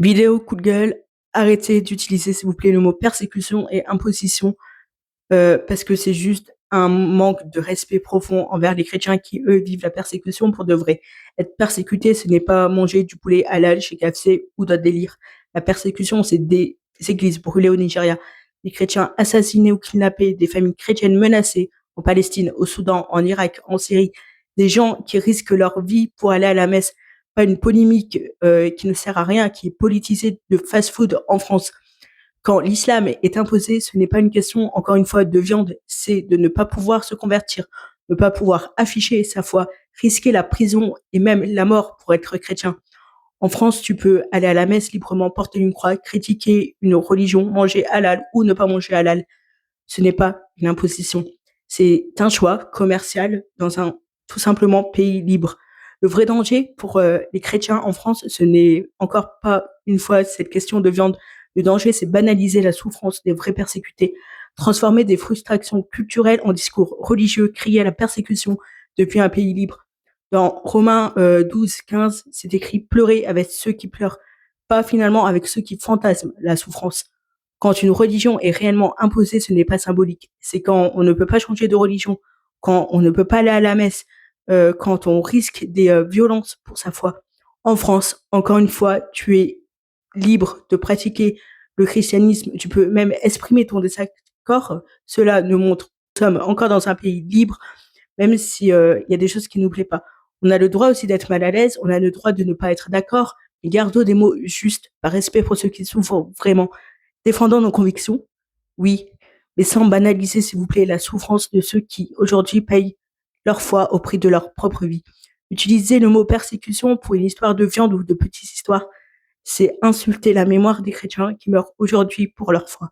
Vidéo, coup de gueule, arrêtez d'utiliser, s'il vous plaît, le mot persécution et imposition, parce que c'est juste un manque de respect profond envers les chrétiens qui, eux, vivent la persécution pour de vrai. Être persécuté, ce n'est pas manger du poulet halal chez KFC ou d'autres délires. La persécution, c'est des églises brûlées au Nigeria, des chrétiens assassinés ou kidnappés, des familles chrétiennes menacées en Palestine, au Soudan, en Irak, en Syrie, des gens qui risquent leur vie pour aller à la messe, pas une polémique qui ne sert à rien, qui est politisée de fast-food en France. Quand l'islam est imposé, ce n'est pas une question, encore une fois, de viande, c'est de ne pas pouvoir se convertir, ne pas pouvoir afficher sa foi, risquer la prison et même la mort pour être chrétien. En France, tu peux aller à la messe librement, porter une croix, critiquer une religion, manger halal ou ne pas manger halal. Ce n'est pas une imposition. C'est un choix commercial dans un tout simplement pays libre. Le vrai danger pour les chrétiens en France, ce n'est encore pas une fois cette question de viande. Le danger, c'est banaliser la souffrance des vrais persécutés, transformer des frustrations culturelles en discours religieux, crier à la persécution depuis un pays libre. Dans Romains 12, 15, c'est écrit pleurer avec ceux qui pleurent, pas finalement avec ceux qui fantasment la souffrance. Quand une religion est réellement imposée, ce n'est pas symbolique. C'est quand on ne peut pas changer de religion, quand on ne peut pas aller à la messe, quand on risque des violences pour sa foi. En France, encore une fois, tu es libre de pratiquer le christianisme, tu peux même exprimer ton désaccord. Cela nous montre que nous sommes encore dans un pays libre, même si il y a des choses qui nous plaisent pas. On a le droit aussi d'être mal à l'aise, on a le droit de ne pas être d'accord, mais gardons des mots justes, par respect pour ceux qui souffrent vraiment. Défendons nos convictions, oui, mais sans banaliser, s'il vous plaît, la souffrance de ceux qui, aujourd'hui, payent leur foi au prix de leur propre vie. Utiliser le mot persécution pour une histoire de viande ou de petite histoire, c'est insulter la mémoire des chrétiens qui meurent aujourd'hui pour leur foi.